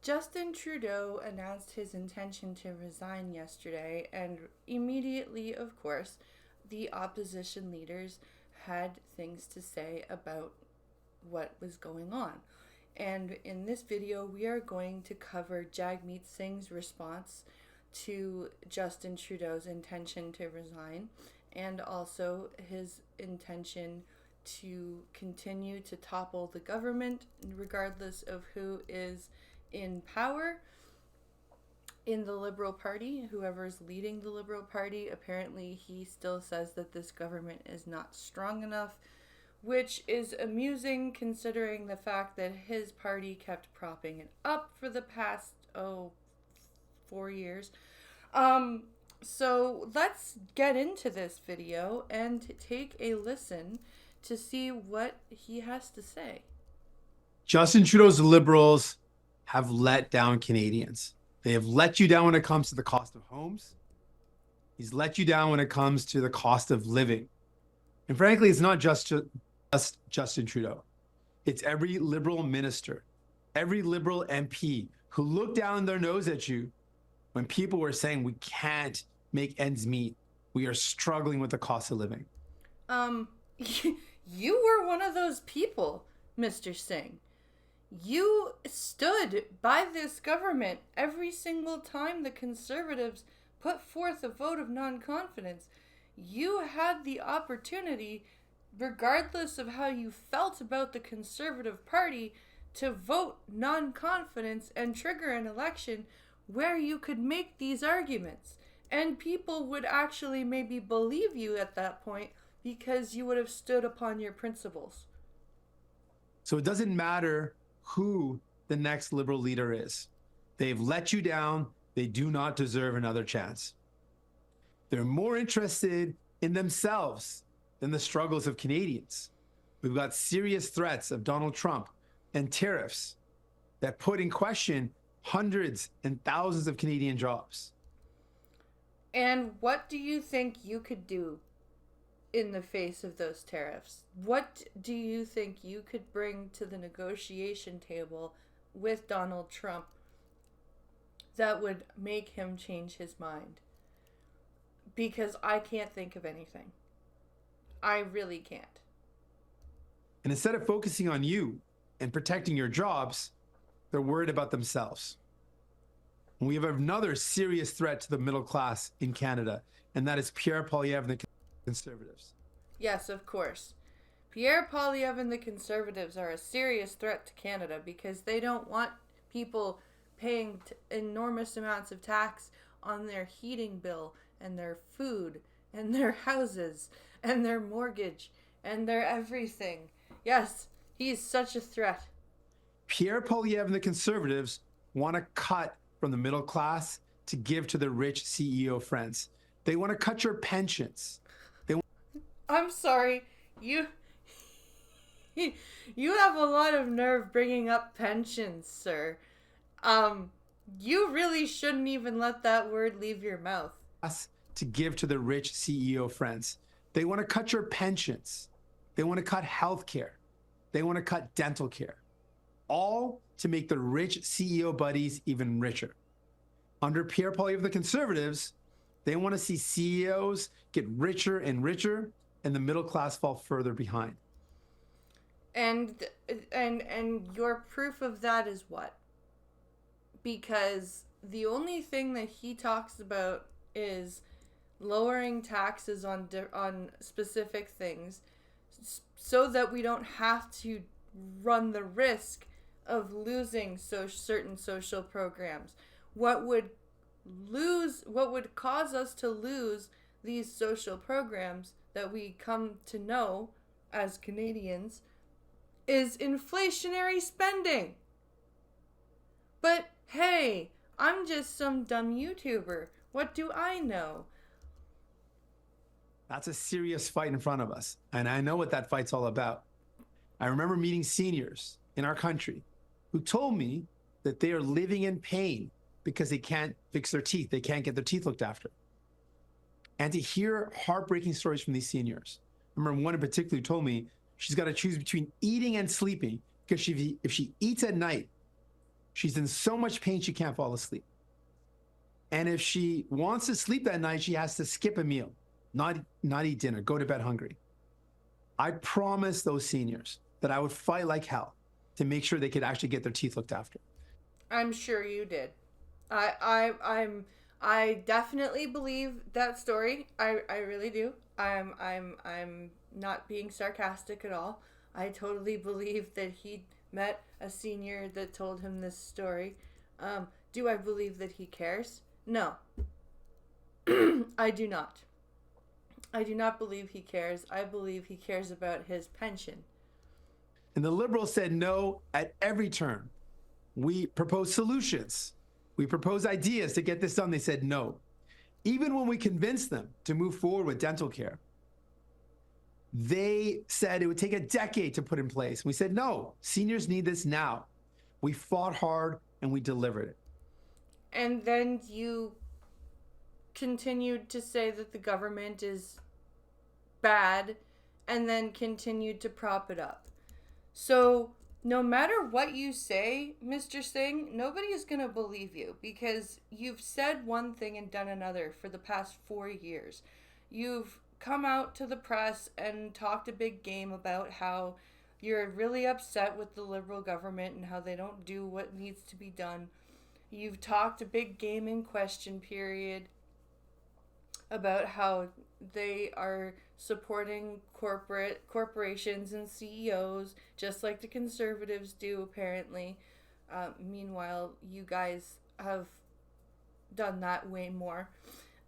Justin Trudeau announced his intention to resign yesterday, and immediately, of course, the opposition leaders had things to say about what was going on. And in this video, we are going to cover Jagmeet Singh's response to Justin Trudeau's intention to resign and also his intention to continue to topple the government regardless of who is in power in the Liberal Party. Whoever's leading the Liberal Party, apparently he still says that this government is not strong enough, which is amusing considering the fact that his party kept propping it up for the past 4 years. So let's get into this video and take a listen to see what he has to say. Justin Trudeau's Liberals have let down Canadians. They have let you down when it comes to the cost of homes. He's let you down when it comes to the cost of living. And frankly, it's not just Justin Trudeau. It's every Liberal minister, every Liberal MP who looked down their nose at you when people were saying we can't make ends meet. We are struggling with the cost of living. You were one of those people, Mr. Singh. You stood by this government every single time the Conservatives put forth a vote of non-confidence. You had the opportunity, regardless of how you felt about the Conservative Party, to vote non-confidence and trigger an election where you could make these arguments. And people would actually maybe believe you at that point because you would have stood upon your principles. So it doesn't matter who the next Liberal leader is. They've let you down. They do not deserve another chance. They're more interested in themselves than the struggles of Canadians. We've got serious threats of Donald Trump and tariffs that put in question hundreds and thousands of Canadian jobs. And what do you think you could do in the face of those tariffs? What do you think you could bring to the negotiation table with Donald Trump that would make him change his mind? Because I can't think of anything. I really can't. And instead of focusing on you and protecting your jobs, they're worried about themselves. And we have another serious threat to the middle class in Canada, and that is Pierre Poilievre and the Conservatives. Yes, of course. Pierre Poilievre and the Conservatives are a serious threat to Canada because they don't want people paying enormous amounts of tax on their heating bill and their food and their houses and their mortgage and their everything. Yes, he's such a threat. Pierre Poilievre and the Conservatives want to cut from the middle class to give to their rich CEO friends. They want to cut your pensions. I'm sorry, you have a lot of nerve bringing up pensions, sir. You really shouldn't even let that word leave your mouth. To give to their rich CEO friends. They want to cut your pensions. They want to cut health care. They want to cut dental care. All to make the rich CEO buddies even richer. Under Pierre Poilievre of the Conservatives, they want to see CEOs get richer and richer and the middle class fall further behind. And your proof of that is what? Because the only thing that he talks about is lowering taxes on specific things so that we don't have to run the risk of losing certain social programs. What would cause us to lose these social programs that we come to know as Canadians is inflationary spending. But hey, I'm just some dumb YouTuber. What do I know? That's a serious fight in front of us, and I know what that fight's all about. I remember meeting seniors in our country who told me that they are living in pain because they can't fix their teeth. They can't get their teeth looked after. And to hear heartbreaking stories from these seniors. I remember one in particular who told me she's got to choose between eating and sleeping because if she eats at night, She's in so much pain she can't fall asleep. And if she wants to sleep that night, she has to skip a meal, not eat dinner, go to bed hungry. I promised those seniors that I would fight like hell to make sure they could actually get their teeth looked after. I'm sure you did. I definitely believe that story. I really do. I'm not being sarcastic at all. I totally believe that he met a senior that told him this story. Do I believe that he cares? No. I do not. I do not believe he cares. I believe he cares about his pension. And the Liberals said no at every turn. We proposed solutions. We proposed ideas to get this done. They said no. Even when we convinced them to move forward with dental care, they said it would take a decade to put in place. We said, no, seniors need this now. We fought hard and we delivered it. And then you continued to say that the government is bad and then continued to prop it up. So no matter what you say, Mr. Singh, nobody is going to believe you because you've said one thing and done another for the past 4 years. You've come out to the press and talked a big game about how you're really upset with the Liberal government and how they don't do what needs to be done. You've talked a big game in question period about how they are supporting corporations and CEOs just like the Conservatives do apparently. Meanwhile, you guys have done that way more.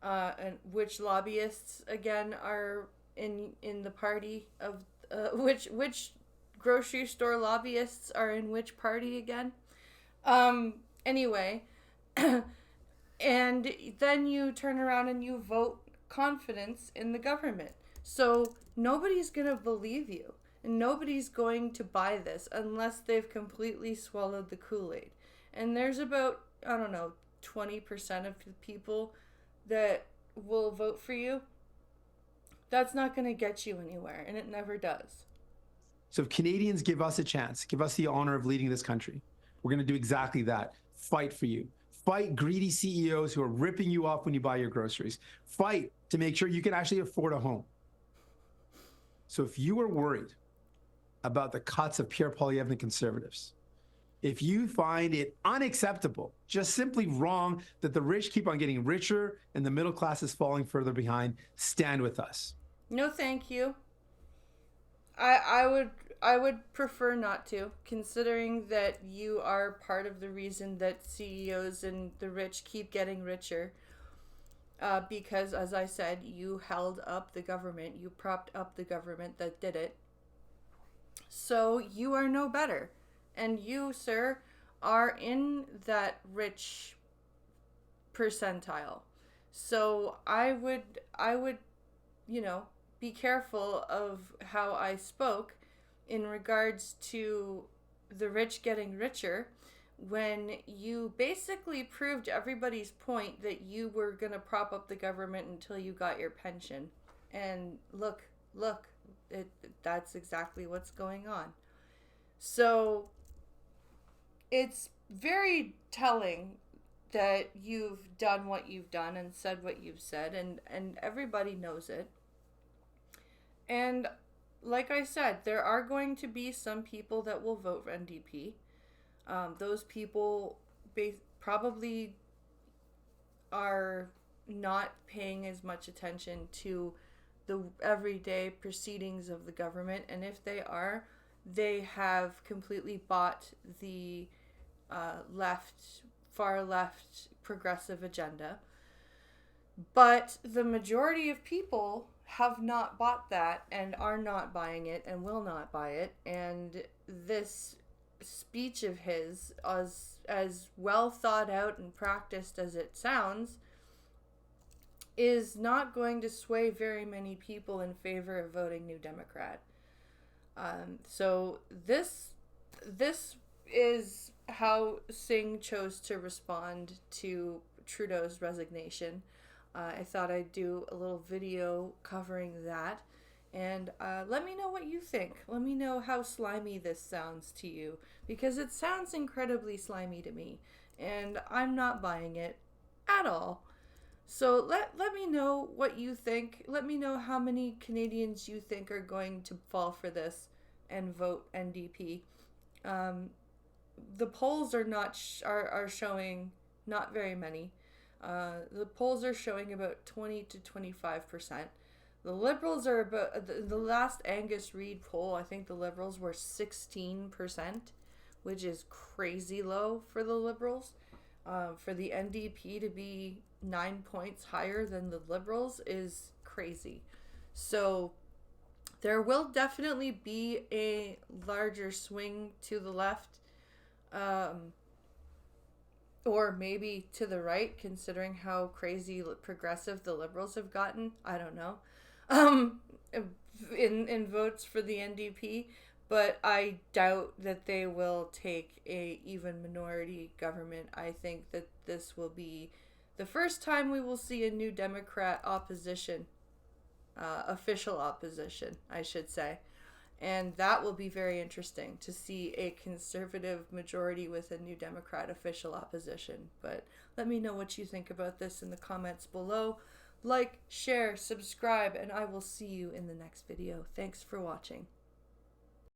And which lobbyists again are in the party of which grocery store lobbyists are in which party again? Anyway, and then you turn around and you vote confidence in the government. So nobody's going to believe you. And nobody's going to buy this unless they've completely swallowed the Kool-Aid. And there's about, 20% of the people that will vote for you. That's not going to get you anywhere, and it never does. So if Canadians give us a chance, give us the honor of leading this country, we're going to do exactly that. Fight for you. Fight greedy CEOs who are ripping you off when you buy your groceries. Fight to make sure you can actually afford a home. So if you are worried about the cuts of Pierre Poilievre and Conservatives, if you find it unacceptable, just simply wrong that the rich keep on getting richer and the middle class is falling further behind, stand with us. No, thank you. I would prefer not to, considering that you are part of the reason that CEOs and the rich keep getting richer. Because, as I said, you held up the government, you propped up the government that did it. So you are no better. And you, sir, are in that rich percentile. So I would, be careful of how I spoke in regards to the rich getting richer when you basically proved everybody's point that you were going to prop up the government until you got your pension. And look, that's exactly what's going on. So it's very telling that you've done what you've done and said what you've said, and everybody knows it. And like I said, there are going to be some people that will vote for NDP. Those people probably are not paying as much attention to the everyday proceedings of the government, and if they are, they have completely bought the far left progressive agenda. But the majority of people have not bought that and are not buying it and will not buy it. And this speech of his, as well thought out and practiced as it sounds, is not going to sway very many people in favor of voting New Democrat. So this is how Singh chose to respond to Trudeau's resignation. I thought I'd do a little video covering that. And let me know what you think. Let me know how slimy this sounds to you, because it sounds incredibly slimy to me, and I'm not buying it at all. So let me know what you think. Let me know how many Canadians you think are going to fall for this and vote NDP. Um, the polls are showing not very many. The polls are showing about 20 to 25%. The Liberals are about the last Angus Reid poll. I think the Liberals were 16%, which is crazy low for the Liberals. For the NDP to be 9 points higher than the Liberals is crazy. So there will definitely be a larger swing to the left, or maybe to the right, considering how crazy progressive the Liberals have gotten. I don't know. Um, in votes for the NDP, but I doubt that they will take a even minority government. I think that this will be the first time we will see a new Democrat opposition, official opposition, I should say. And that will be very interesting to see a conservative majority with a new Democrat official opposition. But let me know what you think about this in the comments below. Like, share, subscribe, and I will see you in the next video. Thanks for watching.